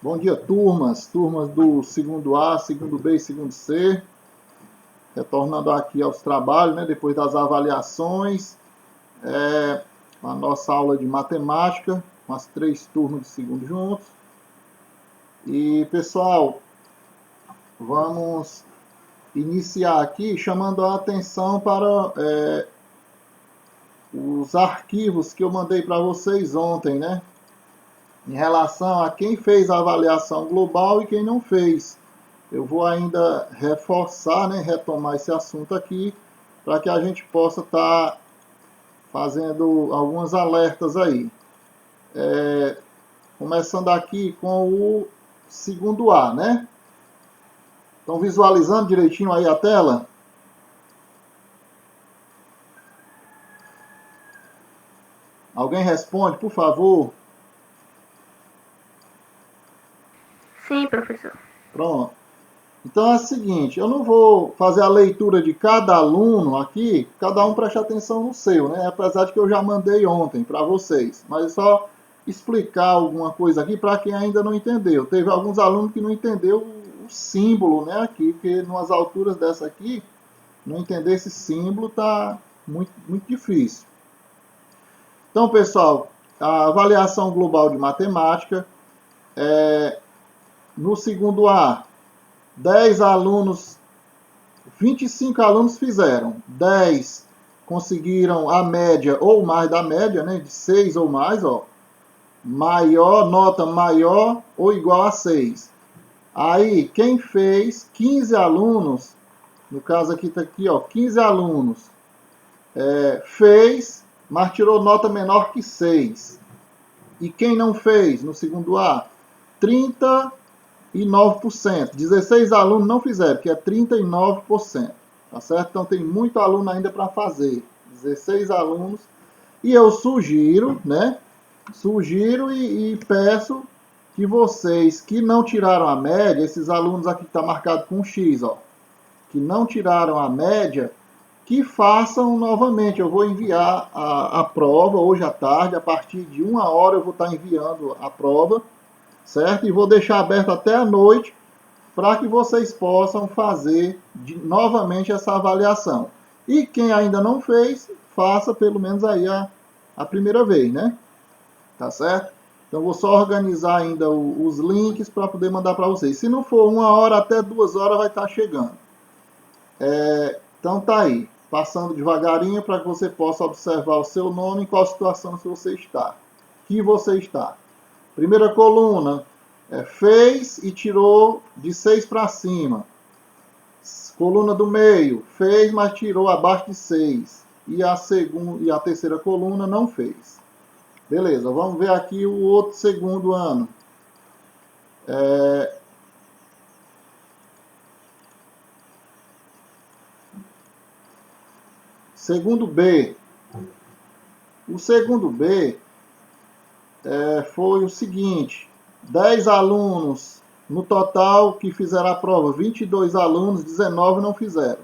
Bom dia, turmas do segundo A, segundo B e segundo C. Retornando aqui aos trabalhos, né, depois das avaliações, a nossa aula de matemática, com as 3 turmas de segundo juntos. E, pessoal, vamos iniciar aqui chamando a atenção para os arquivos que eu mandei para vocês ontem, né? Em relação a quem fez a avaliação global e quem não fez. Eu vou ainda reforçar, né, retomar esse assunto aqui, para que a gente possa estar fazendo alguns alertas aí. Começando aqui com o segundo A, né? Estão visualizando direitinho aí a tela? Alguém responde, por favor? Sim, professor. Pronto. Então é o seguinte, eu não vou fazer a leitura de cada aluno aqui, cada um preste atenção no seu, né? Apesar de que eu já mandei ontem para vocês, mas é só explicar alguma coisa aqui para quem ainda não entendeu. Teve alguns alunos que não entendeu o símbolo, né, aqui, porque nas alturas dessa aqui, não entender esse símbolo tá muito difícil. Então, pessoal, a avaliação global de matemática, no segundo A, 10 alunos, 25 alunos fizeram, 10 conseguiram a média ou mais da média, né, de 6 ou mais, ó, maior, nota maior ou igual a 6. Aí, quem fez, 15 alunos, no caso aqui está aqui, ó, 15 alunos, fez, mas tirou nota menor que 6. E quem não fez, no segundo A, 39%. 16 alunos não fizeram, que é 39%. Tá certo? Então tem muito aluno ainda para fazer. 16 alunos. E eu sugiro, né? Sugiro e peço que vocês que não tiraram a média, esses alunos aqui que está marcado com X, ó, que não tiraram a média, que façam novamente. Eu vou enviar a prova hoje à tarde, a partir de 1 hora eu vou estar enviando a prova, certo? E vou deixar aberto até a noite para que vocês possam fazer novamente essa avaliação. E quem ainda não fez, faça pelo menos aí a primeira vez, né? Tá certo? Então vou só organizar ainda os links para poder mandar para vocês. Se não for 1 hora, até 2 horas vai estar chegando. Então tá aí, passando devagarinho para que você possa observar o seu nome, em qual situação você está. Que você está. Primeira coluna, fez e tirou de 6 para cima. Coluna do meio, fez, mas tirou abaixo de 6. E a terceira coluna não fez. Beleza, vamos ver aqui o outro segundo ano. Segundo B. O segundo B foi o seguinte: 10 alunos no total que fizeram a prova, 22 alunos, 19 não fizeram.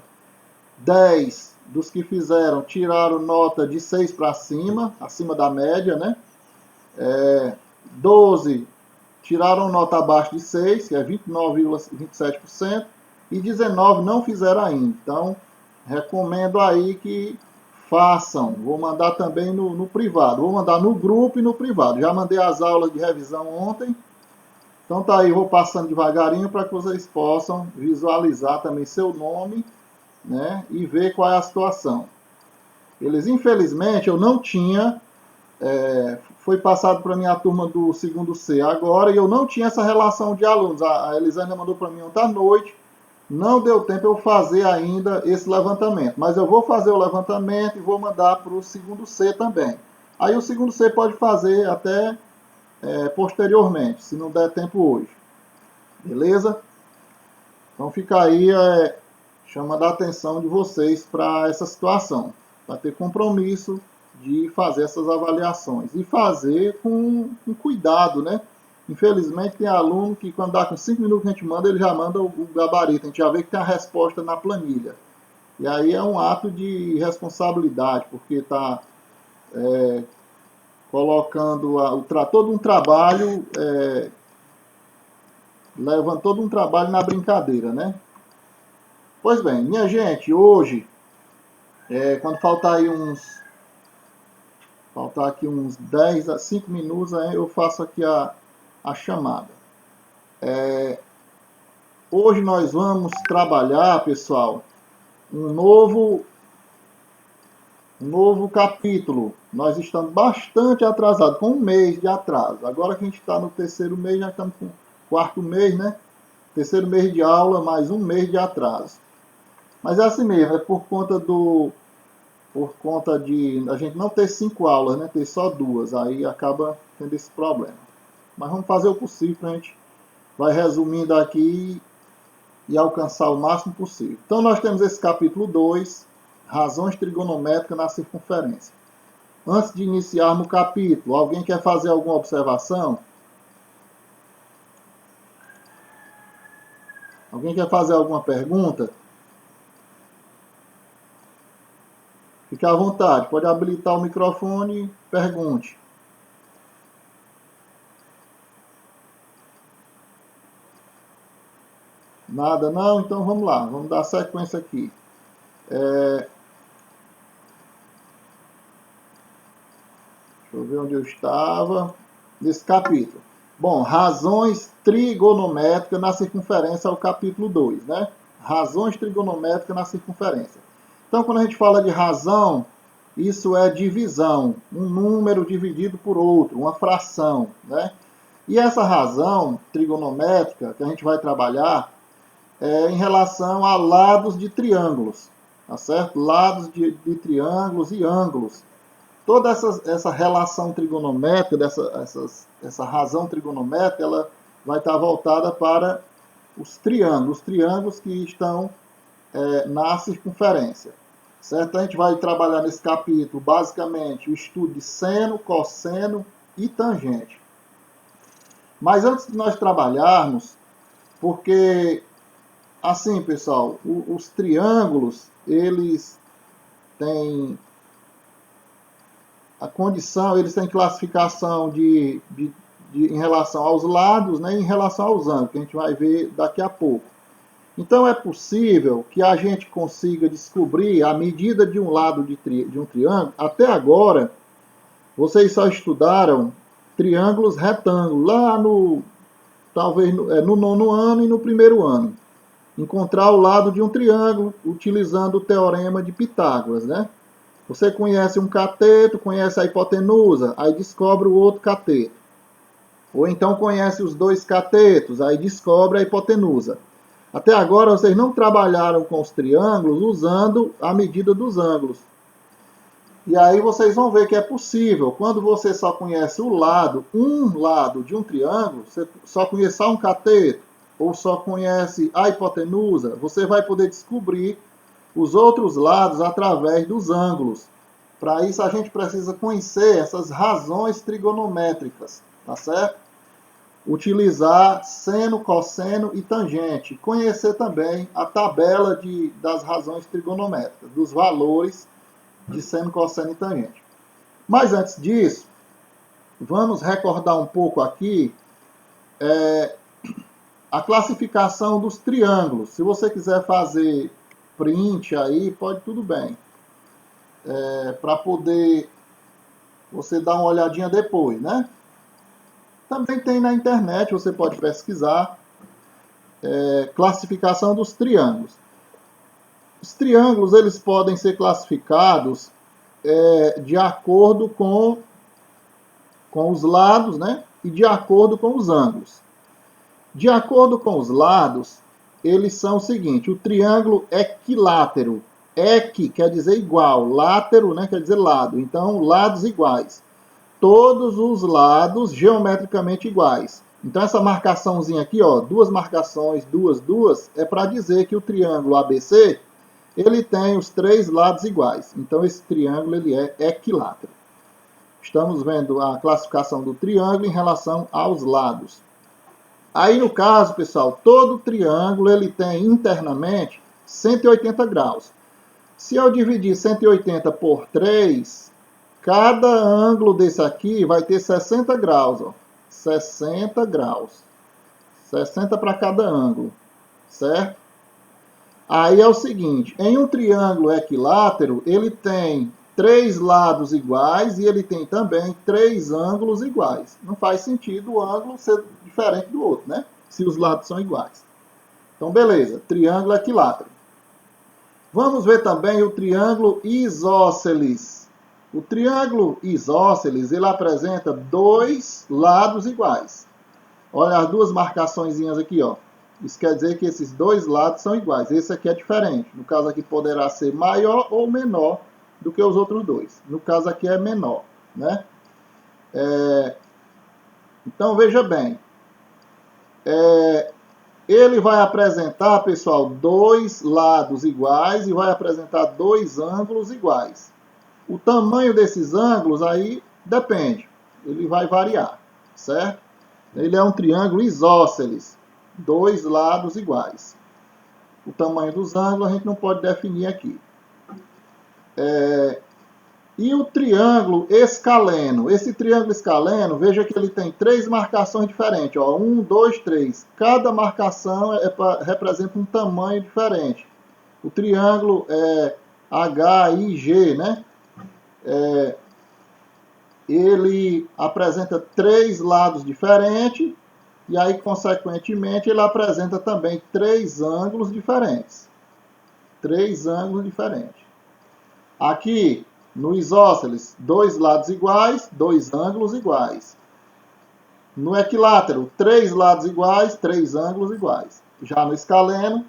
10 dos que fizeram tiraram nota de 6 para cima, acima da média, né? 12 tiraram nota abaixo de 6, que é 29,27%, e 19 não fizeram ainda. Então, recomendo aí que façam. Vou mandar também no privado. Vou mandar no grupo e no privado. Já mandei as aulas de revisão ontem. Então tá aí, vou passando devagarinho para que vocês possam visualizar também seu nome, né, e ver qual é a situação. Eles, infelizmente, eu não tinha, foi passado para minha turma do segundo C agora, e eu não tinha essa relação de alunos. A Elisânia mandou para mim ontem à noite, não deu tempo eu fazer ainda esse levantamento, mas eu vou fazer o levantamento e vou mandar para o segundo C também. Aí o segundo C pode fazer até posteriormente, se não der tempo hoje. Beleza? Então fica aí chamando a atenção de vocês para essa situação, para ter compromisso de fazer essas avaliações e fazer com cuidado, né? Infelizmente tem aluno que quando dá com 5 minutos que a gente manda, ele já manda o gabarito, a gente já vê que tem a resposta na planilha. E aí é um ato de responsabilidade, porque está colocando todo um trabalho levando todo um trabalho na brincadeira, né? Pois bem, minha gente, hoje, quando faltar aqui uns 10 a 5 minutos, aí eu faço aqui a chamada. Hoje nós vamos trabalhar, pessoal, um novo capítulo. Nós estamos bastante atrasados, com um mês de atraso. Agora que a gente está no terceiro mês, já estamos com o quarto mês, né? Terceiro mês de aula, mais um mês de atraso. Mas é assim mesmo, é por conta de a gente não ter 5 aulas, né? Ter só 2, aí acaba tendo esse problema. Mas vamos fazer o possível para a gente vai resumindo aqui e alcançar o máximo possível. Então nós temos esse capítulo 2, razões trigonométricas na circunferência. Antes de iniciarmos o capítulo, alguém quer fazer alguma observação? Alguém quer fazer alguma pergunta? Fique à vontade, pode habilitar o microfone e pergunte. Nada não? Então vamos lá, vamos dar sequência aqui. Deixa eu ver onde eu estava. Nesse capítulo. Bom, razões trigonométricas na circunferência é o capítulo 2, né? Razões trigonométricas na circunferência. Então, quando a gente fala de razão, isso é divisão, um número dividido por outro, uma fração, né? E essa razão trigonométrica que a gente vai trabalhar é em relação a lados de triângulos, tá certo? Lados de triângulos e ângulos. Toda essa relação trigonométrica, essa razão trigonométrica, ela vai estar voltada para os triângulos que estão na circunferência. Certo? A gente vai trabalhar nesse capítulo, basicamente, o estudo de seno, cosseno e tangente. Mas antes de nós trabalharmos, porque, assim, pessoal, os triângulos, eles têm a condição, eles têm classificação em relação aos lados, né, e em relação aos ângulos, que a gente vai ver daqui a pouco. Então é possível que a gente consiga descobrir a medida de um lado de um triângulo. Até agora, vocês só estudaram triângulos retângulos, lá talvez no 9º ano e no 1º ano. Encontrar o lado de um triângulo utilizando o teorema de Pitágoras, né? Você conhece um cateto, conhece a hipotenusa, aí descobre o outro cateto. Ou então conhece os dois catetos, aí descobre a hipotenusa. Até agora vocês não trabalharam com os triângulos usando a medida dos ângulos. E aí vocês vão ver que é possível. Quando você só conhece um lado de um triângulo, você só conhece só um cateto, ou só conhece a hipotenusa, você vai poder descobrir os outros lados através dos ângulos. Para isso a gente precisa conhecer essas razões trigonométricas, tá certo? Utilizar seno, cosseno e tangente. Conhecer também a tabela das razões trigonométricas, dos valores de seno, cosseno e tangente. Mas antes disso, vamos recordar um pouco aqui a classificação dos triângulos. Se você quiser fazer print aí, pode tudo bem. Para poder você dar uma olhadinha depois, né? Também tem na internet, você pode pesquisar classificação dos triângulos. Os triângulos eles podem ser classificados de acordo com os lados, né? E de acordo com os ângulos. De acordo com os lados, eles são o seguinte: o triângulo equilátero. Equi quer dizer igual, látero, né, quer dizer lado. Então, lados iguais. Todos os lados geometricamente iguais. Então, essa marcaçãozinha aqui, ó, duas marcações, duas, é para dizer que o triângulo ABC, ele tem os 3 lados iguais. Então, esse triângulo ele é equilátero. Estamos vendo a classificação do triângulo em relação aos lados. Aí, no caso, pessoal, todo triângulo ele tem internamente 180 graus. Se eu dividir 180 por 3, cada ângulo desse aqui vai ter 60 graus. Ó. 60 graus. 60 para cada ângulo, certo? Aí é o seguinte, em um triângulo equilátero, ele tem 3 lados iguais e ele tem também 3 ângulos iguais. Não faz sentido o ângulo ser diferente do outro, né? Se os lados são iguais. Então, beleza, triângulo equilátero. Vamos ver também o triângulo isósceles. O triângulo isósceles, ele apresenta 2 lados iguais. Olha as duas marcaçõezinhas aqui, ó. Isso quer dizer que esses 2 lados são iguais. Esse aqui é diferente. No caso aqui poderá ser maior ou menor do que os outros 2. No caso aqui é menor, né? Então, veja bem. Ele vai apresentar, pessoal, 2 lados iguais e vai apresentar 2 ângulos iguais. O tamanho desses ângulos aí depende. Ele vai variar, certo? Ele é um triângulo isósceles. 2 lados iguais. O tamanho dos ângulos a gente não pode definir aqui. E o triângulo escaleno. Esse triângulo escaleno, veja que ele tem 3 marcações diferentes. 1, 2, 3. Cada marcação representa um tamanho diferente. O triângulo HIG, né? Ele apresenta 3 lados diferentes. E aí, consequentemente, ele apresenta também 3 ângulos diferentes. 3 ângulos diferentes. Aqui, no isósceles, 2 lados iguais, 2 ângulos iguais. No equilátero, 3 lados iguais, 3 ângulos iguais. Já no escaleno,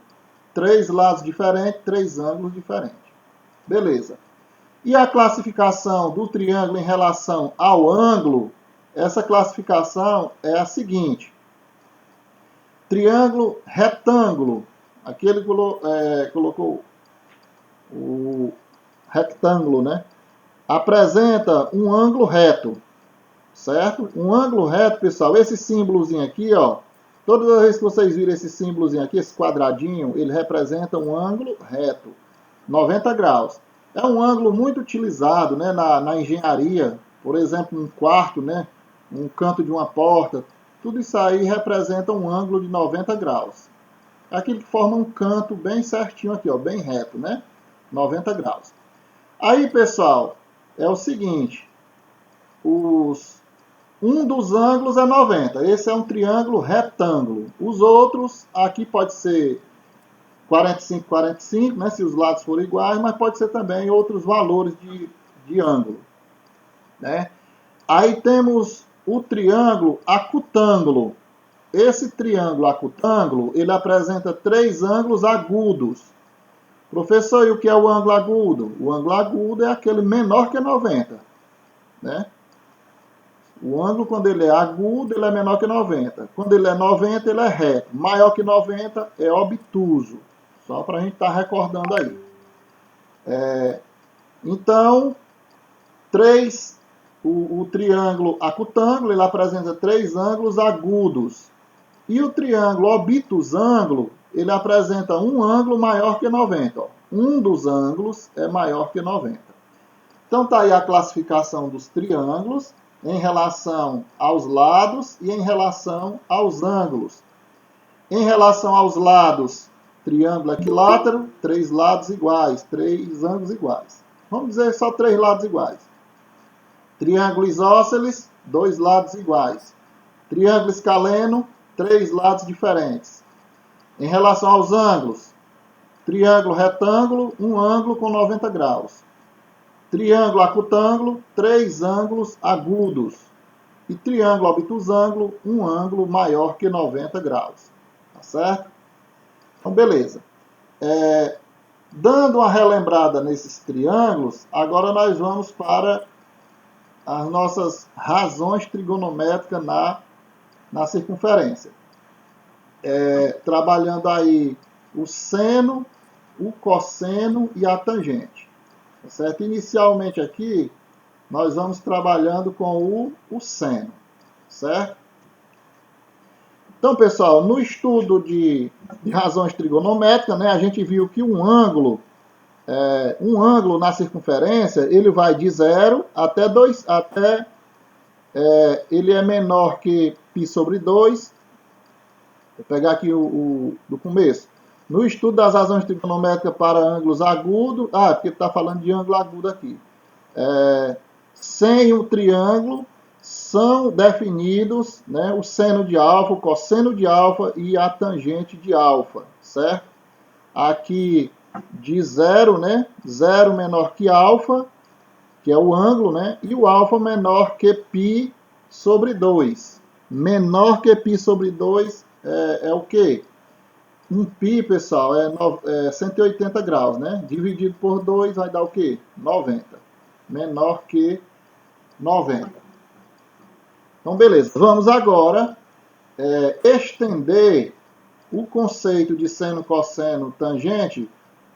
3 lados diferentes, 3 ângulos diferentes. Beleza. E a classificação do triângulo em relação ao ângulo, essa classificação é a seguinte. Triângulo retângulo. Aqui ele colocou o retângulo, né? Apresenta um ângulo reto, certo? Um ângulo reto, pessoal, esse símbolozinho aqui, ó. Todas as vezes que vocês viram esse símbolozinho aqui, esse quadradinho, ele representa um ângulo reto, 90 graus. É um ângulo muito utilizado, né, na engenharia. Por exemplo, um quarto, né? Um canto de uma porta. Tudo isso aí representa um ângulo de 90 graus. Aqui ele forma um canto bem certinho aqui, ó, bem reto, né? 90 graus. Aí, pessoal, é o seguinte. Um dos ângulos é 90. Esse é um triângulo retângulo. Os outros, aqui pode ser 45, 45, né? Se os lados forem iguais, mas pode ser também outros valores de ângulo, né? Aí temos o triângulo acutângulo. Esse triângulo acutângulo, ele apresenta 3 ângulos agudos. Professor, e o que é o ângulo agudo? O ângulo agudo é aquele menor que 90, né? O ângulo, quando ele é agudo, ele é menor que 90. Quando ele é 90, ele é reto. Maior que 90 é obtuso. Só para a gente estar recordando aí. Então, o triângulo acutângulo, ele apresenta 3 ângulos agudos. E o triângulo obtusângulo, ele apresenta um ângulo maior que 90. Ó. Um dos ângulos é maior que 90. Então, está aí a classificação dos triângulos em relação aos lados e em relação aos ângulos. Em relação aos lados, triângulo equilátero, 3 lados iguais, 3 ângulos iguais. Vamos dizer só 3 lados iguais. Triângulo isósceles, 2 lados iguais. Triângulo escaleno, 3 lados diferentes. Em relação aos ângulos, triângulo retângulo, um ângulo com 90 graus. Triângulo acutângulo, 3 ângulos agudos. E triângulo obtusângulo, um ângulo maior que 90 graus. Tá certo? Então, beleza. Dando uma relembrada nesses triângulos, agora nós vamos para as nossas razões trigonométricas na circunferência. Trabalhando aí o seno, o cosseno e a tangente. Tá certo? Inicialmente aqui, nós vamos trabalhando com o seno, certo? Então, pessoal, no estudo de razões trigonométricas, né, a gente viu que um ângulo na circunferência, ele vai de 0 até 2, ele é menor que π sobre 2, Vou pegar aqui do começo. No estudo das razões trigonométricas para ângulos agudos, porque está falando de ângulo agudo aqui. Sem o triângulo são definidos, né, o seno de alfa, o cosseno de alfa e a tangente de alfa, certo? Aqui de zero, né? Zero menor que alfa, que é o ângulo, né? E o alfa menor que π sobre 2. Menor que π sobre 2 é o quê? Um π, pessoal, é 180 graus, né? Dividido por 2 vai dar o quê? 90. Menor que 90. Então, beleza. Vamos agora estender o conceito de seno, cosseno, tangente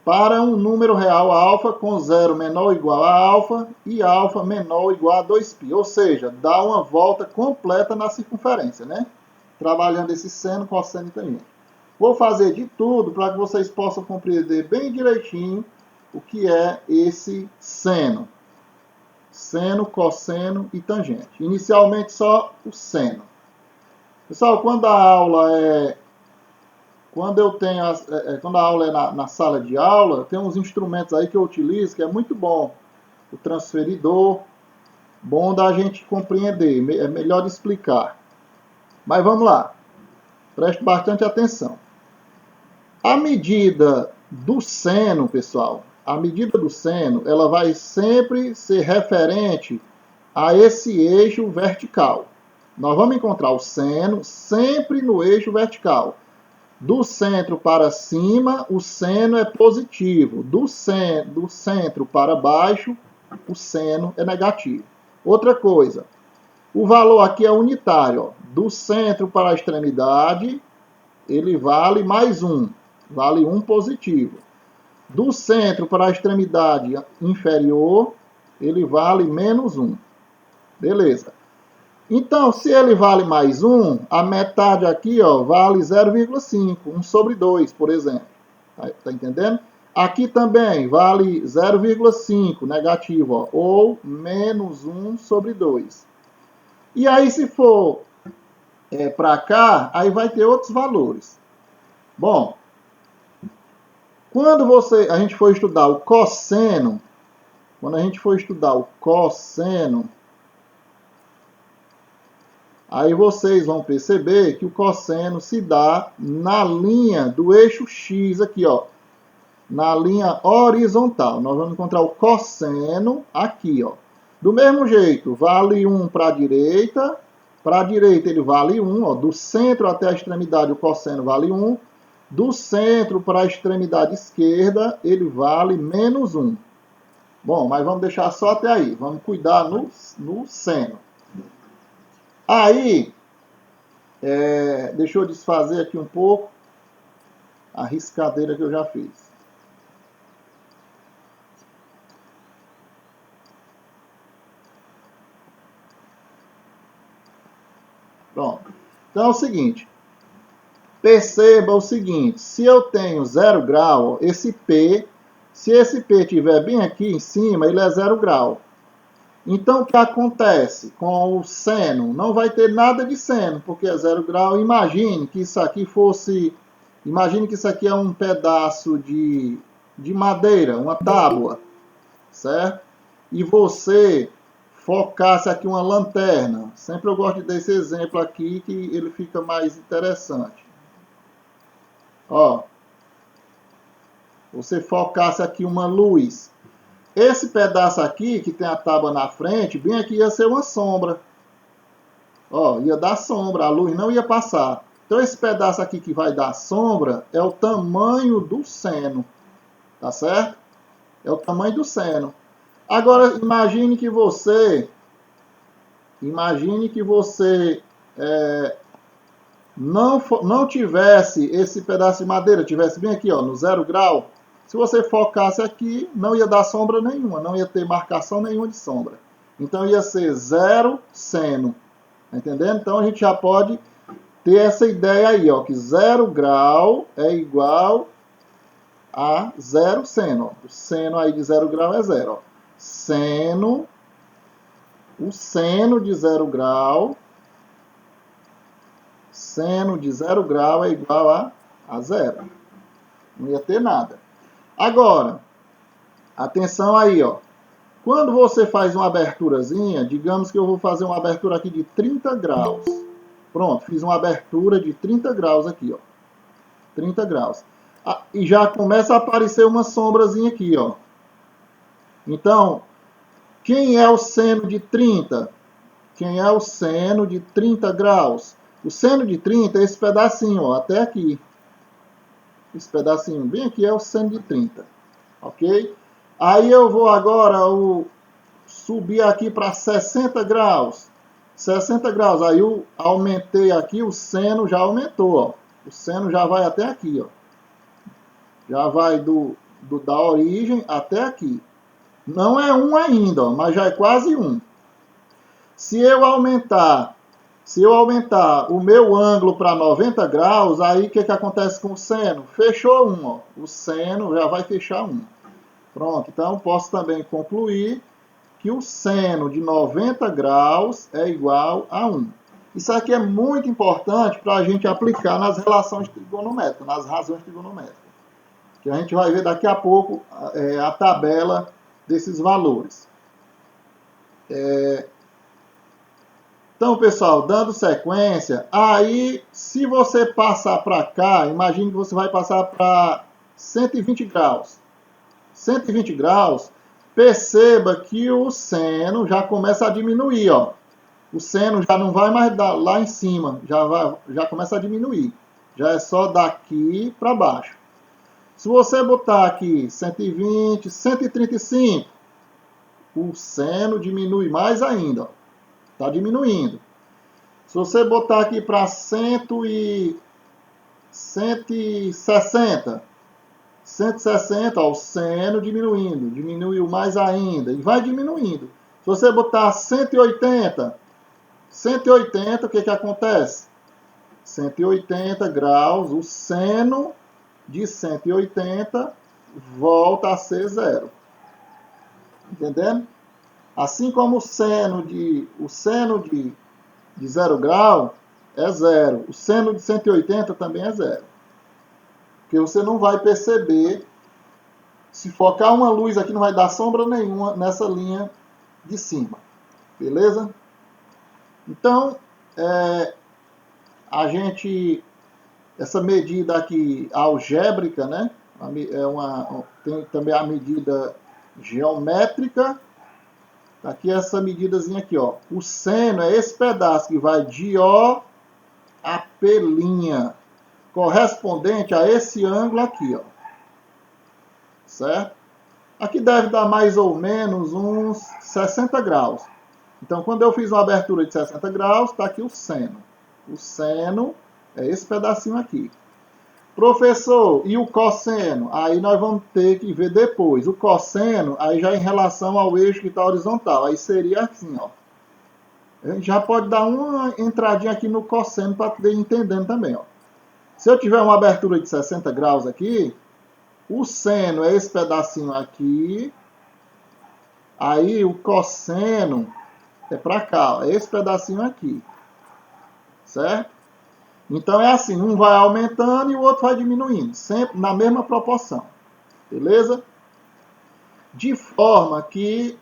para um número real alfa com zero menor ou igual a alfa e alfa menor ou igual a 2π. Ou seja, dá uma volta completa na circunferência, né? Trabalhando esse seno, cosseno e tangente. Vou fazer de tudo para que vocês possam compreender bem direitinho o que é esse seno. Seno, cosseno e tangente. Inicialmente só o seno. Pessoal, quando a aula quando a aula é na sala de aula, tem uns instrumentos aí que eu utilizo que é muito bom. O transferidor, bom da gente compreender, é melhor de explicar. Mas vamos lá, preste bastante atenção. A medida do seno, pessoal, a medida do seno, ela vai sempre ser referente a esse eixo vertical. Nós vamos encontrar o seno sempre no eixo vertical. Do centro para cima, o seno é positivo. Do centro para baixo, o seno é negativo. Outra coisa, o valor aqui é unitário. Ó. Do centro para a extremidade, ele vale mais 1. Vale 1 positivo. Do centro para a extremidade inferior, ele vale menos 1. Beleza. Então, se ele vale mais 1, a metade aqui ó, vale 0,5, 1 sobre 2, por exemplo. Tá entendendo? Aqui também vale 0,5, negativo, ó, ou menos 1 sobre 2. E aí, se for para cá, aí vai ter outros valores. Bom, quando a gente for estudar o cosseno, aí vocês vão perceber que o cosseno se dá na linha do eixo X aqui, ó. Na linha horizontal. Nós vamos encontrar o cosseno aqui, ó. Do mesmo jeito, vale 1 para a direita. Para a direita ele vale 1, ó. Do centro até a extremidade o cosseno vale 1. Do centro para a extremidade esquerda ele vale menos 1. Bom, mas vamos deixar só até aí. Vamos cuidar no seno. Aí, deixa eu desfazer aqui um pouco a riscadeira que eu já fiz. Pronto. Então é o seguinte. Perceba o seguinte. Se eu tenho 0 grau, se esse P estiver bem aqui em cima, ele é 0 grau. Então, o que acontece com o seno? Não vai ter nada de seno, porque é 0 grau. Imagine que isso aqui é um pedaço de madeira, uma tábua, certo? E você focasse aqui uma lanterna. Sempre eu gosto de dar esse exemplo aqui, que ele fica mais interessante. Ó, você focasse aqui uma luz. Esse pedaço aqui, que tem a tábua na frente, bem aqui ia ser uma sombra. Ó, ia dar sombra, a luz não ia passar. Então, esse pedaço aqui que vai dar sombra é o tamanho do seno. Tá certo? É o tamanho do seno. Agora, imagine que você não tivesse esse pedaço de madeira, tivesse bem aqui, ó, no 0 grau. Se você focasse aqui, não ia dar sombra nenhuma, não ia ter marcação nenhuma de sombra. Então, ia ser 0 seno. Tá entendendo? Então, a gente já pode ter essa ideia aí, ó, que 0 grau é igual a 0 seno. Ó. O seno aí de 0 grau é 0. Ó. O seno de 0 grau Seno de 0 grau é igual a zero. Não ia ter nada. Agora, atenção aí, ó. Quando você faz uma aberturazinha, digamos que eu vou fazer uma abertura aqui de 30 graus. Pronto, fiz uma abertura de 30 graus aqui, ó. 30 graus. E já começa a aparecer uma sombrazinha aqui, ó. Então, quem é o seno de 30? Quem é o seno de 30 graus? O seno de 30 é esse pedacinho, ó, até aqui. Esse pedacinho bem aqui é o seno de 30. Ok? Aí eu vou agora subir aqui para 60 graus. 60 graus. Aí eu aumentei aqui, o seno já aumentou, ó. O seno já vai até aqui, ó. Já vai da origem até aqui. Não é 1 ainda, ó, mas já é quase 1. Se eu aumentar o meu ângulo para 90 graus, aí o que acontece com o seno? Fechou 1, ó. O seno já vai fechar 1. Pronto, então posso também concluir que o seno de 90 graus é igual a 1. Isso aqui é muito importante para a gente aplicar nas relações trigonométricas, nas razões trigonométricas. Que a gente vai ver daqui a pouco a tabela desses valores. Então, pessoal, dando sequência, aí se você passar para cá, imagine que você vai passar para 120 graus. 120 graus, perceba que o seno já começa a diminuir, ó. O seno já não vai mais lá em cima, já começa a diminuir. Já é só daqui para baixo. Se você botar aqui 120, 135, o seno diminui mais ainda, ó. Está diminuindo. Se você botar aqui para 160, ó, o seno diminuindo, diminuiu mais ainda e vai diminuindo. Se você botar 180, o que acontece? 180 graus, o seno de 180 volta a ser zero. Entendendo? Assim como o seno de 0 grau é zero, o seno de 180 também é zero. Porque você não vai perceber, se focar uma luz aqui, não vai dar sombra nenhuma nessa linha de cima. Beleza? Então, essa medida aqui algébrica, né? Tem também a medida geométrica. Aqui essa medidazinha aqui, ó. O seno é esse pedaço que vai de O a P', correspondente a esse ângulo aqui, ó. Certo? Aqui deve dar mais ou menos uns 60 graus. Então, quando eu fiz uma abertura de 60 graus, está aqui o seno. O seno é esse pedacinho aqui. Professor, e o cosseno? Aí nós vamos ter que ver depois. O cosseno, aí já em relação ao eixo que está horizontal. Aí seria assim, ó. A gente já pode dar uma entradinha aqui no cosseno para poder ir entendendo também, ó. Se eu tiver uma abertura de 60 graus aqui, o seno é esse pedacinho aqui. Aí o cosseno é para cá, ó. É esse pedacinho aqui. Certo? Então é assim, um vai aumentando e o outro vai diminuindo, sempre na mesma proporção, beleza? De forma que,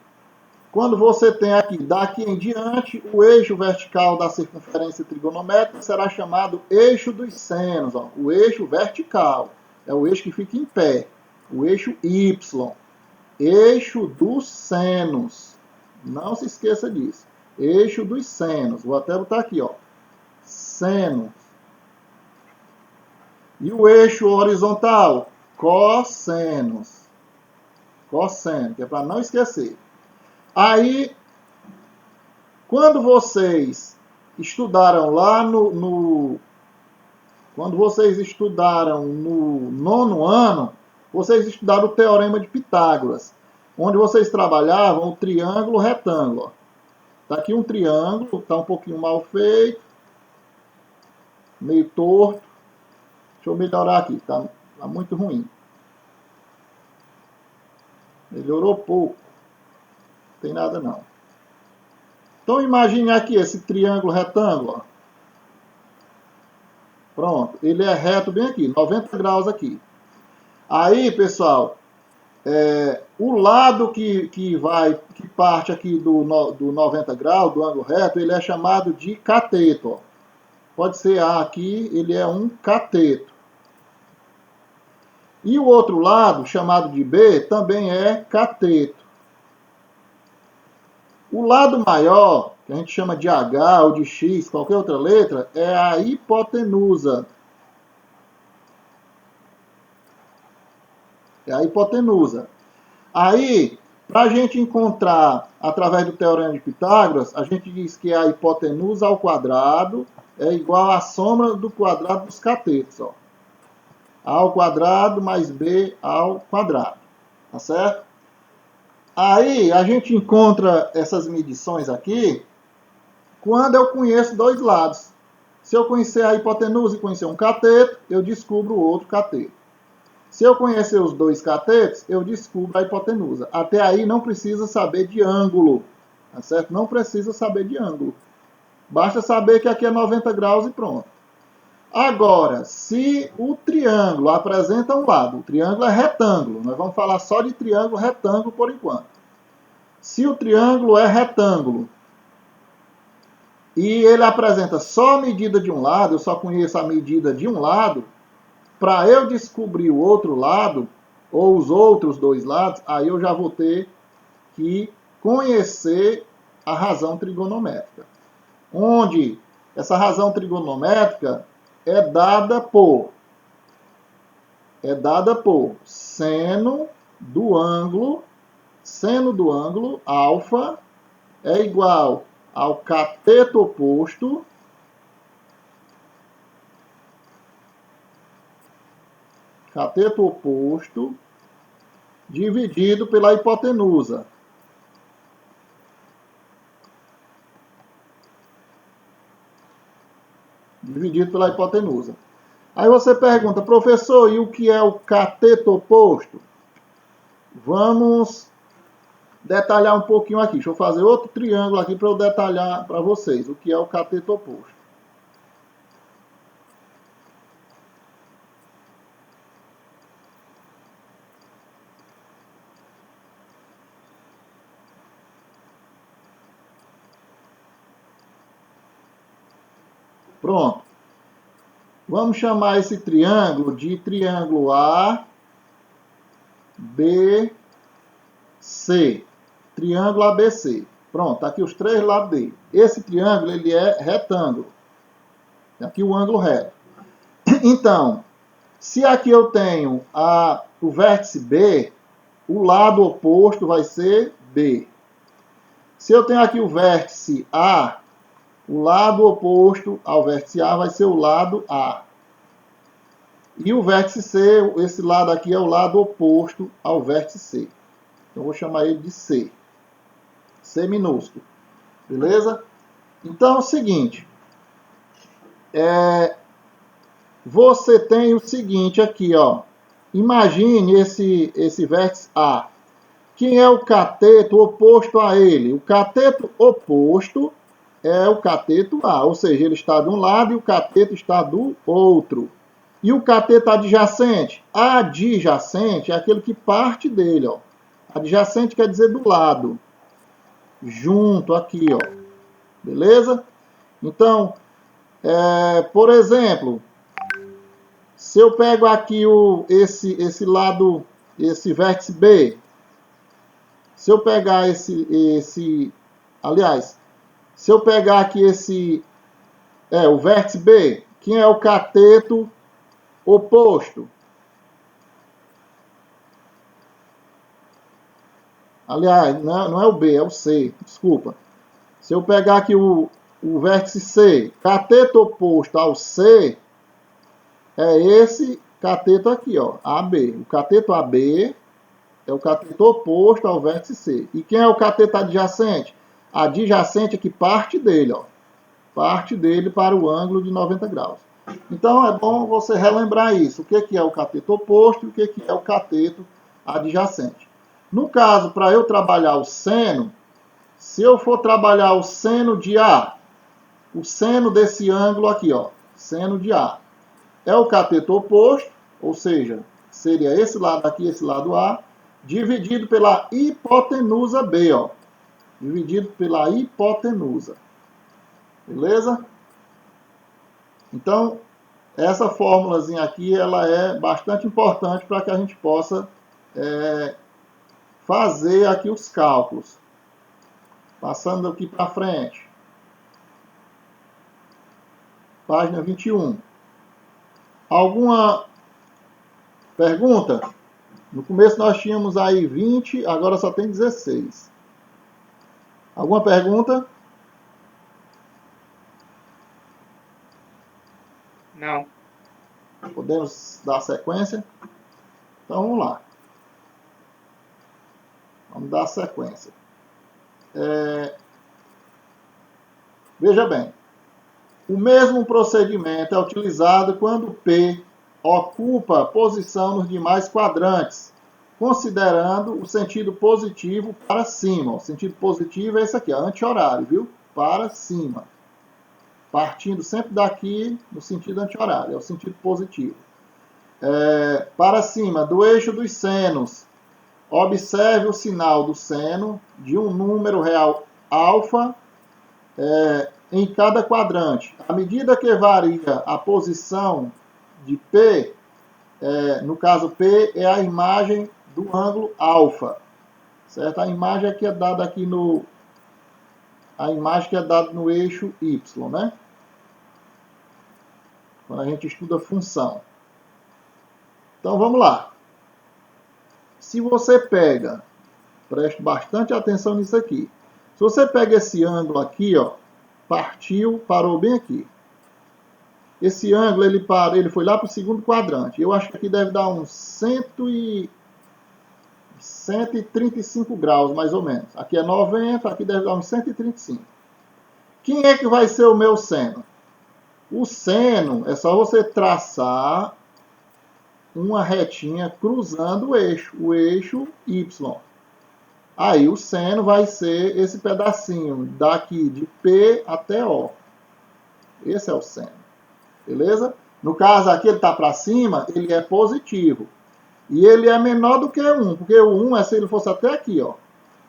quando você tem aqui, daqui em diante, o eixo vertical da circunferência trigonométrica será chamado eixo dos senos, ó. O eixo vertical, é o eixo que fica em pé, o eixo Y, eixo dos senos, não se esqueça disso, eixo dos senos, vou até botar aqui, ó, seno. E o eixo horizontal? Cossenos. Cosseno, que é para não esquecer. Aí, quando vocês estudaram lá quando vocês estudaram no 9º ano, vocês estudaram o Teorema de Pitágoras, onde vocês trabalhavam o triângulo retângulo. Está aqui um triângulo, está um pouquinho mal feito, meio torto. Deixa eu melhorar aqui, tá muito ruim. Melhorou pouco. Não tem nada não. Então imagine aqui esse triângulo retângulo. Ó. Pronto, ele é reto bem aqui, 90 graus aqui. Aí, pessoal, o lado que parte aqui do 90 graus, do ângulo reto, ele é chamado de cateto. Ó. Pode ser A aqui, ele é um cateto. E o outro lado, chamado de B, também é cateto. O lado maior, que a gente chama de H ou de X, qualquer outra letra, é a hipotenusa. É a hipotenusa. Aí, para a gente encontrar, através do Teorema de Pitágoras, a gente diz que a hipotenusa ao quadrado é igual à soma do quadrado dos catetos. Ó. A ao quadrado mais B ao quadrado. Tá certo? Aí, a gente encontra essas medições aqui quando eu conheço dois lados. Se eu conhecer a hipotenusa e conhecer um cateto, eu descubro o outro cateto. Se eu conhecer os dois catetos, eu descubro a hipotenusa. Até aí não precisa saber de ângulo, tá certo? Não precisa saber de ângulo. Basta saber que aqui é 90 graus e pronto. Agora, se o triângulo apresenta um lado, o triângulo é retângulo, nós vamos falar só de triângulo retângulo por enquanto. Se o triângulo é retângulo e ele apresenta só a medida de um lado, eu só conheço a medida de um lado, para eu descobrir o outro lado, ou os outros dois lados, aí eu já vou ter que conhecer a razão trigonométrica. Onde essa razão trigonométrica é dada por seno do ângulo alfa é igual ao cateto oposto dividido pela hipotenusa. Aí você pergunta, professor, e o que é o cateto oposto? Vamos detalhar um pouquinho aqui. Deixa eu fazer outro triângulo aqui para eu detalhar para vocês o que é o cateto oposto. Pronto. Vamos chamar esse triângulo de triângulo ABC. Triângulo ABC. Pronto, tá aqui os três lados dele. Esse triângulo ele é retângulo. Tem aqui o ângulo reto. Então, se aqui eu tenho o vértice B, o lado oposto vai ser B. Se eu tenho aqui o vértice A, o lado oposto ao vértice A vai ser o lado A. E o vértice C, esse lado aqui é o lado oposto ao vértice C. Então, eu vou chamar ele de C. C minúsculo. Beleza? Então, é o seguinte. Você tem o seguinte aqui, ó. Imagine esse vértice A. Quem é o cateto oposto a ele? O cateto oposto é o cateto A, ou seja, ele está de um lado e o cateto está do outro. E o cateto adjacente? Adjacente é aquele que parte dele, ó. Adjacente quer dizer do lado. Junto aqui, ó. Beleza? Então, por exemplo, se eu pego aqui esse lado, esse vértice B, se eu pegar aliás, se eu pegar aqui o vértice B, quem é o cateto oposto? Aliás, não é o B, é o C, desculpa. Se eu pegar aqui o vértice C, cateto oposto ao C, é esse cateto aqui, ó, AB. O cateto AB é o cateto oposto ao vértice C. E quem é o cateto adjacente? Adjacente é que parte dele, ó. Parte dele para o ângulo de 90 graus. Então, é bom você relembrar isso. O que é o cateto oposto e o que é o cateto adjacente. No caso, para eu trabalhar o seno, se eu for trabalhar o seno de A, o seno desse ângulo aqui, ó, seno de A, é o cateto oposto, ou seja, seria esse lado aqui, esse lado A, dividido pela hipotenusa B, ó. Dividido pela hipotenusa. Beleza? Então, essa fórmulazinha aqui, ela é bastante importante para que a gente possa fazer aqui os cálculos. Passando aqui para frente. Página 21. Alguma pergunta? No começo nós tínhamos aí 20, agora só tem 16. Alguma pergunta? Não. Podemos dar sequência? Então vamos lá. Vamos dar sequência. Veja bem. O mesmo procedimento é utilizado quando P ocupa posição nos demais quadrantes, considerando o sentido positivo para cima. O sentido positivo é esse aqui, anti-horário, viu? Para cima. Partindo sempre daqui no sentido anti-horário, é o sentido positivo. Para cima, do eixo dos senos, observe o sinal do seno de um número real alfa em cada quadrante. À medida que varia a posição de P, no caso P é a imagem do ângulo alfa, certo? A imagem que é dada aqui no eixo Y, né? Quando a gente estuda função. Então vamos lá. Se você pega, preste bastante atenção nisso aqui. Se você pega esse ângulo aqui, ó, parou bem aqui. Esse ângulo, ele foi lá para o segundo quadrante. Eu acho que aqui deve dar uns 135 graus, mais ou menos. Aqui é 90, aqui deve dar uns 135. Quem é que vai ser o meu seno? O seno é só você traçar uma retinha cruzando o eixo Y. Aí o seno vai ser esse pedacinho daqui de P até O. Esse é o seno. Beleza? No caso aqui ele está para cima, ele é positivo. E ele é menor do que 1, porque o 1 é se ele fosse até aqui, ó.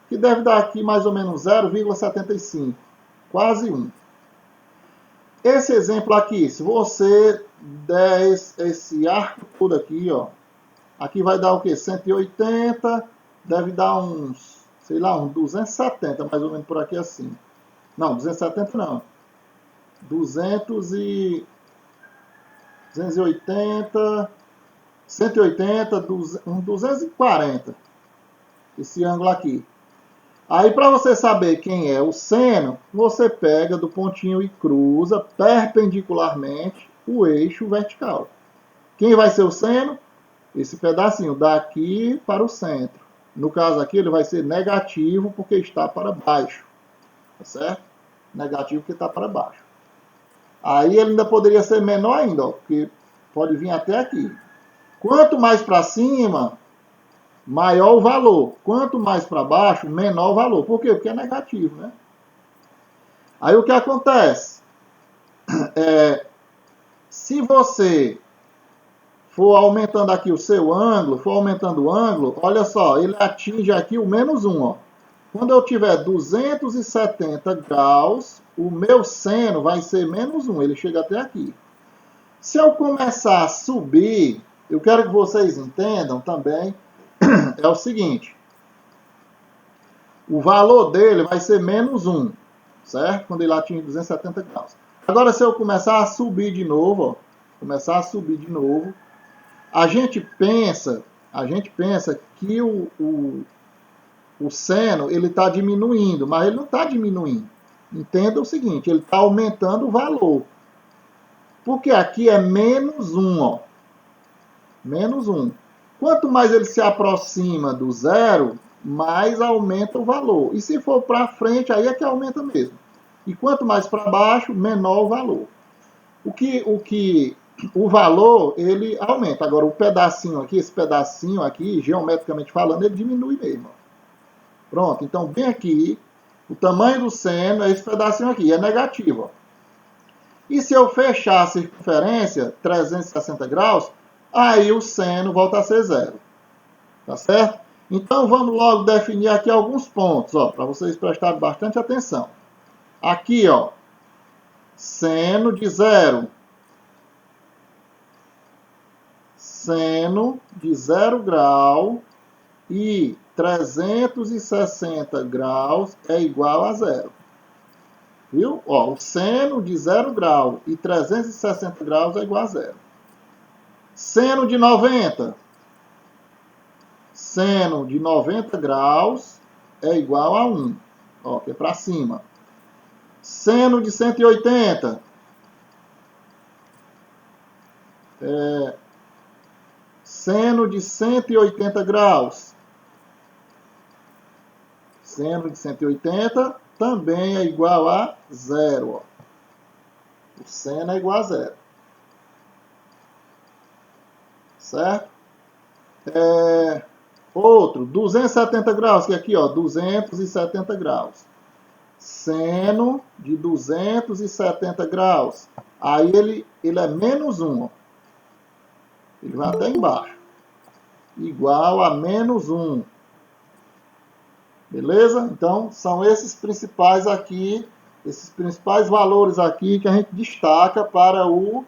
Que deve dar aqui mais ou menos 0,75. Quase 1. Esse exemplo aqui, se você der esse arco todo aqui, ó. Aqui vai dar o quê? 180, deve dar uns, sei lá, uns 270, mais ou menos por aqui assim. Não, 270 não. 280, 180, uns 240. Esse ângulo aqui. Aí, para você saber quem é o seno, você pega do pontinho e cruza perpendicularmente o eixo vertical. Quem vai ser o seno? Esse pedacinho daqui para o centro. No caso aqui, ele vai ser negativo porque está para baixo. Tá certo? Negativo porque está para baixo. Aí ele ainda poderia ser menor ainda, ó, porque pode vir até aqui. Quanto mais para cima, maior o valor. Quanto mais para baixo, menor o valor. Por quê? Porque é negativo, né? Aí o que acontece? Se você for aumentando aqui o seu ângulo, for aumentando o ângulo, olha só, ele atinge aqui o menos 1, ó. Quando eu tiver 270 graus, o meu seno vai ser menos 1, ele chega até aqui. Se eu começar a subir, eu quero que vocês entendam também, é o seguinte, o valor dele vai ser menos 1, certo? Quando ele atinge 270 graus. Agora, se eu começar a subir de novo, ó, a gente pensa que o seno ele está diminuindo, mas ele não está diminuindo. Entenda o seguinte, ele está aumentando o valor. Porque aqui é menos 1, ó. Menos 1. Quanto mais ele se aproxima do zero, mais aumenta o valor. E se for para frente, aí é que aumenta mesmo. E quanto mais para baixo, menor o valor. O valor, ele aumenta. Agora, o pedacinho aqui, esse pedacinho aqui, geometricamente falando, ele diminui mesmo. Pronto, então, bem aqui, o tamanho do seno é esse pedacinho aqui, é negativo. Ó. E se eu fechar a circunferência, 360 graus, aí o seno volta a ser zero. Tá certo? Então, vamos logo definir aqui alguns pontos, para vocês prestarem bastante atenção. Aqui, seno de zero. Seno de 0 grau e 360 graus é igual a zero. Viu? O seno de 0 grau e 360 graus é igual a zero. Seno de 90. Seno de 90 graus é igual a 1. Que é para cima. Seno de 180. Seno de 180 graus. Seno de 180 também é igual a zero. O seno é igual a zero. Certo? Outro, 270 graus, que aqui, 270 graus. Seno de 270 graus. Aí ele é menos 1. Ele vai até embaixo. Igual a menos 1. Beleza? Então, são esses principais aqui, esses principais valores aqui que a gente destaca para o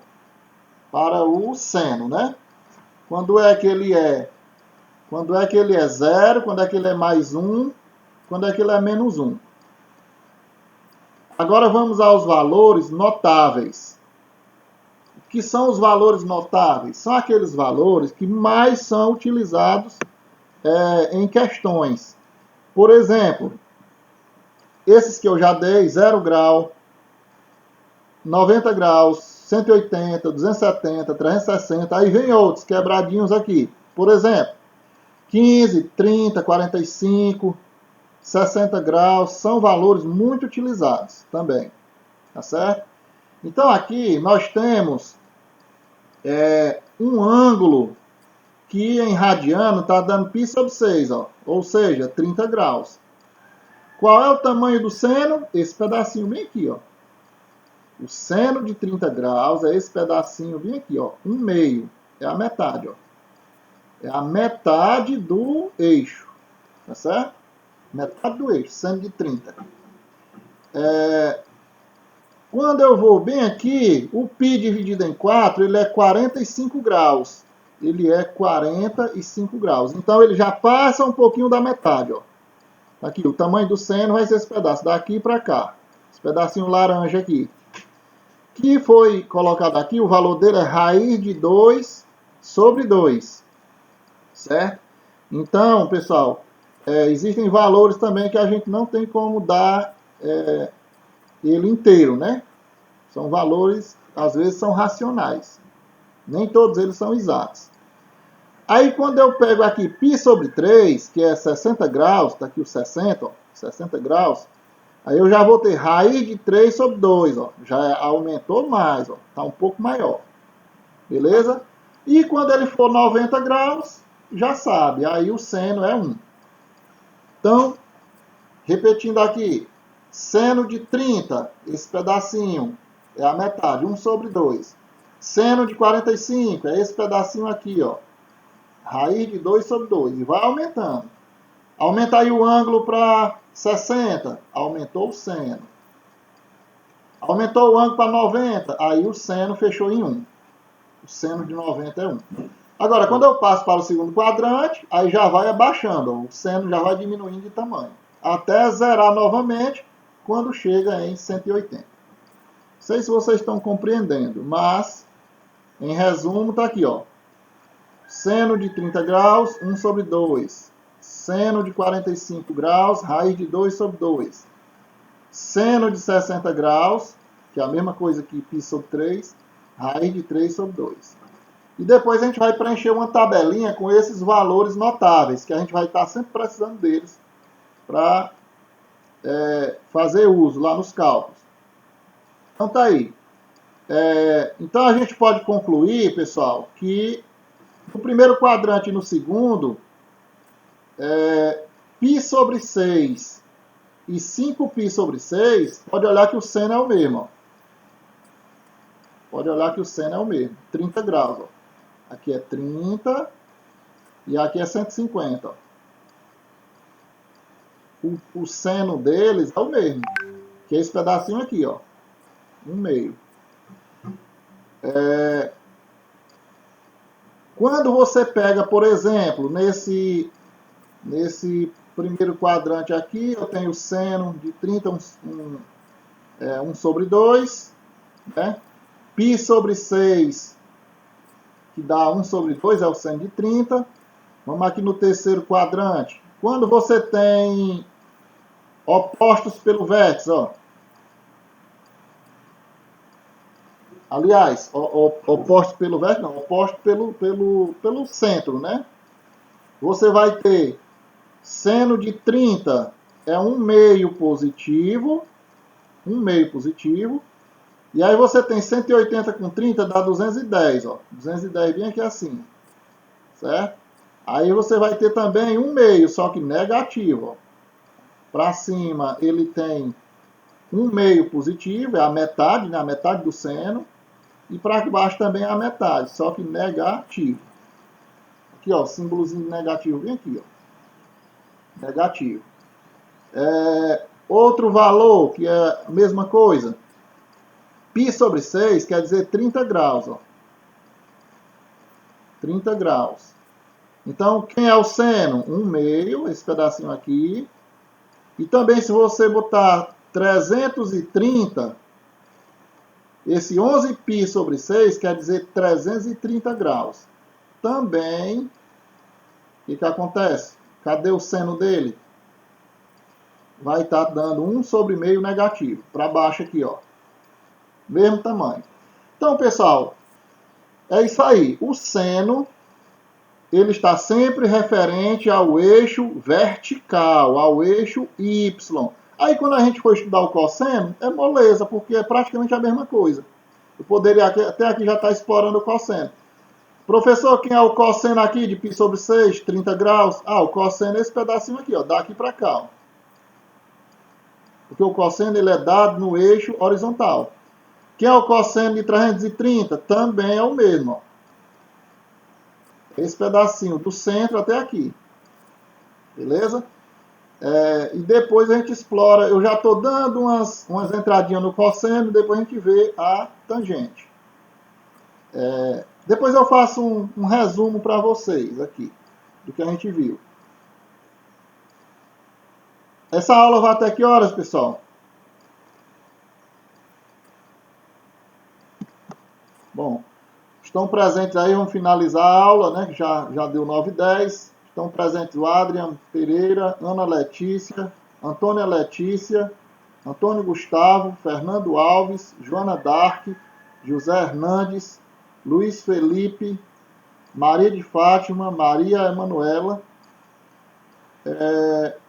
seno, né? Quando é que ele é? Quando é que ele é 0? Quando é que ele é mais 1? Quando é que ele é menos 1? Agora vamos aos valores notáveis. O que são os valores notáveis? São aqueles valores que mais são utilizados em questões. Por exemplo, esses que eu já dei, 0 grau, 90 graus, 180, 270, 360, aí vem outros quebradinhos aqui. Por exemplo, 15, 30, 45, 60 graus, são valores muito utilizados também, tá certo? Então aqui nós temos um ângulo que em radiano está dando π sobre 6, ou seja, 30 graus. Qual é o tamanho do seno? Esse pedacinho bem aqui, O seno de 30 graus é esse pedacinho bem aqui, 1/2. É a metade, É a metade do eixo, tá certo? Metade do eixo, seno de 30. Quando eu vou bem aqui, o π dividido em 4, ele é 45 graus. Ele é 45 graus. Então, ele já passa um pouquinho da metade, Aqui, o tamanho do seno vai ser esse pedaço, daqui para cá. Esse pedacinho laranja aqui. Que foi colocado aqui, o valor dele é raiz de 2 sobre 2. Certo? Então, pessoal, existem valores também que a gente não tem como dar ele inteiro, né? São valores, às vezes, são racionais. Nem todos eles são exatos. Aí, quando eu pego aqui π sobre 3, que é 60 graus, está aqui o 60, 60 graus, aí eu já vou ter raiz de 3 sobre 2, já aumentou mais, está um pouco maior. Beleza? E quando ele for 90 graus, já sabe, aí o seno é 1. Então, repetindo aqui, seno de 30, esse pedacinho, é a metade, 1 sobre 2. Seno de 45, é esse pedacinho aqui, Raiz de 2 sobre 2. E vai aumentando. Aumenta aí o ângulo para 60. Aumentou o seno. Aumentou o ângulo para 90. Aí o seno fechou em 1. O seno de 90 é 1. Agora, quando eu passo para o segundo quadrante, aí já vai abaixando. O seno já vai diminuindo de tamanho. Até zerar novamente quando chega em 180. Não sei se vocês estão compreendendo, mas, em resumo, está aqui, Seno de 30 graus, 1 sobre 2. Seno de 45 graus, raiz de 2 sobre 2. Seno de 60 graus, que é a mesma coisa que π sobre 3, raiz de 3 sobre 2. E depois a gente vai preencher uma tabelinha com esses valores notáveis, que a gente vai estar sempre precisando deles para fazer uso lá nos cálculos. Então tá aí. Então a gente pode concluir, pessoal, que no primeiro quadrante e no segundo, π sobre 6 e 5π sobre 6, pode olhar que o seno é o mesmo. Pode olhar que o seno é o mesmo, 30 graus. Ó. Aqui é 30 e aqui é 150. Ó. O seno deles é o mesmo, que é esse pedacinho aqui, ó, 1/2. Quando você pega, por exemplo, nesse primeiro quadrante aqui, eu tenho o seno de 30, 1 sobre 2, né? Π sobre 6, que dá 1 sobre 2, é o seno de 30. Vamos aqui no terceiro quadrante. Quando você tem opostos pelo vértice, ó. Aliás, opostos pelo vértice, não, opostos pelo centro, né? Você vai ter seno de 30 é 1/2 positivo, 1/2 positivo. E aí você tem 180 com 30 dá 210, ó. 210 vem aqui assim, certo? Aí você vai ter também 1/2, só que negativo, ó. Para cima ele tem 1/2 positivo, é a metade, né? A metade do seno. E para baixo também é a metade, só que negativo. Aqui, ó, símbolozinho negativo, vem aqui, ó. Negativo. Outro valor, que é a mesma coisa. Π sobre 6 quer dizer 30 graus, ó. 30 graus. Então, quem é o seno? 1/2, esse pedacinho aqui. E também, se você botar 330, esse 11π sobre 6 quer dizer 330 graus. Também, o que acontece? Cadê o seno dele? Vai estar dando 1 sobre meio negativo. Para baixo aqui, ó. Mesmo tamanho. Então, pessoal, é isso aí. O seno, ele está sempre referente ao eixo vertical, ao eixo Y. Aí, quando a gente for estudar o cosseno, é moleza, porque é praticamente a mesma coisa. Eu poderia até aqui já estar explorando o cosseno. Professor, quem é o cosseno aqui de π sobre 6, 30 graus? Ah, o cosseno é esse pedacinho aqui, ó, daqui para cá. Ó. Porque o cosseno ele é dado no eixo horizontal. Quem é o cosseno de 330? Também é o mesmo. Ó. Esse pedacinho do centro até aqui. Beleza? E depois a gente explora. Eu já estou dando umas entradinhas no cosseno, depois a gente vê a tangente. Depois eu faço um resumo para vocês aqui, do que a gente viu. Essa aula vai até que horas, pessoal? Bom, estão presentes aí, vamos finalizar a aula, né? Que já deu 9h10. Estão presentes o Adrian Pereira, Ana Letícia, Antônia Letícia, Antônio Gustavo, Fernando Alves, Joana Dark, José Hernandes, Luiz Felipe, Maria de Fátima, Maria Emanuela,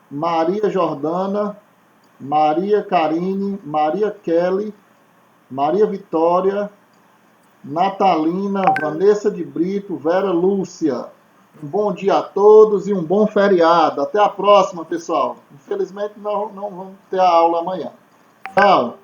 Maria Jordana, Maria Karine, Maria Kelly, Maria Vitória, Natalina, Vanessa de Brito, Vera Lúcia. Um bom dia a todos e um bom feriado. Até a próxima, pessoal. Infelizmente, não vamos ter a aula amanhã. Tchau.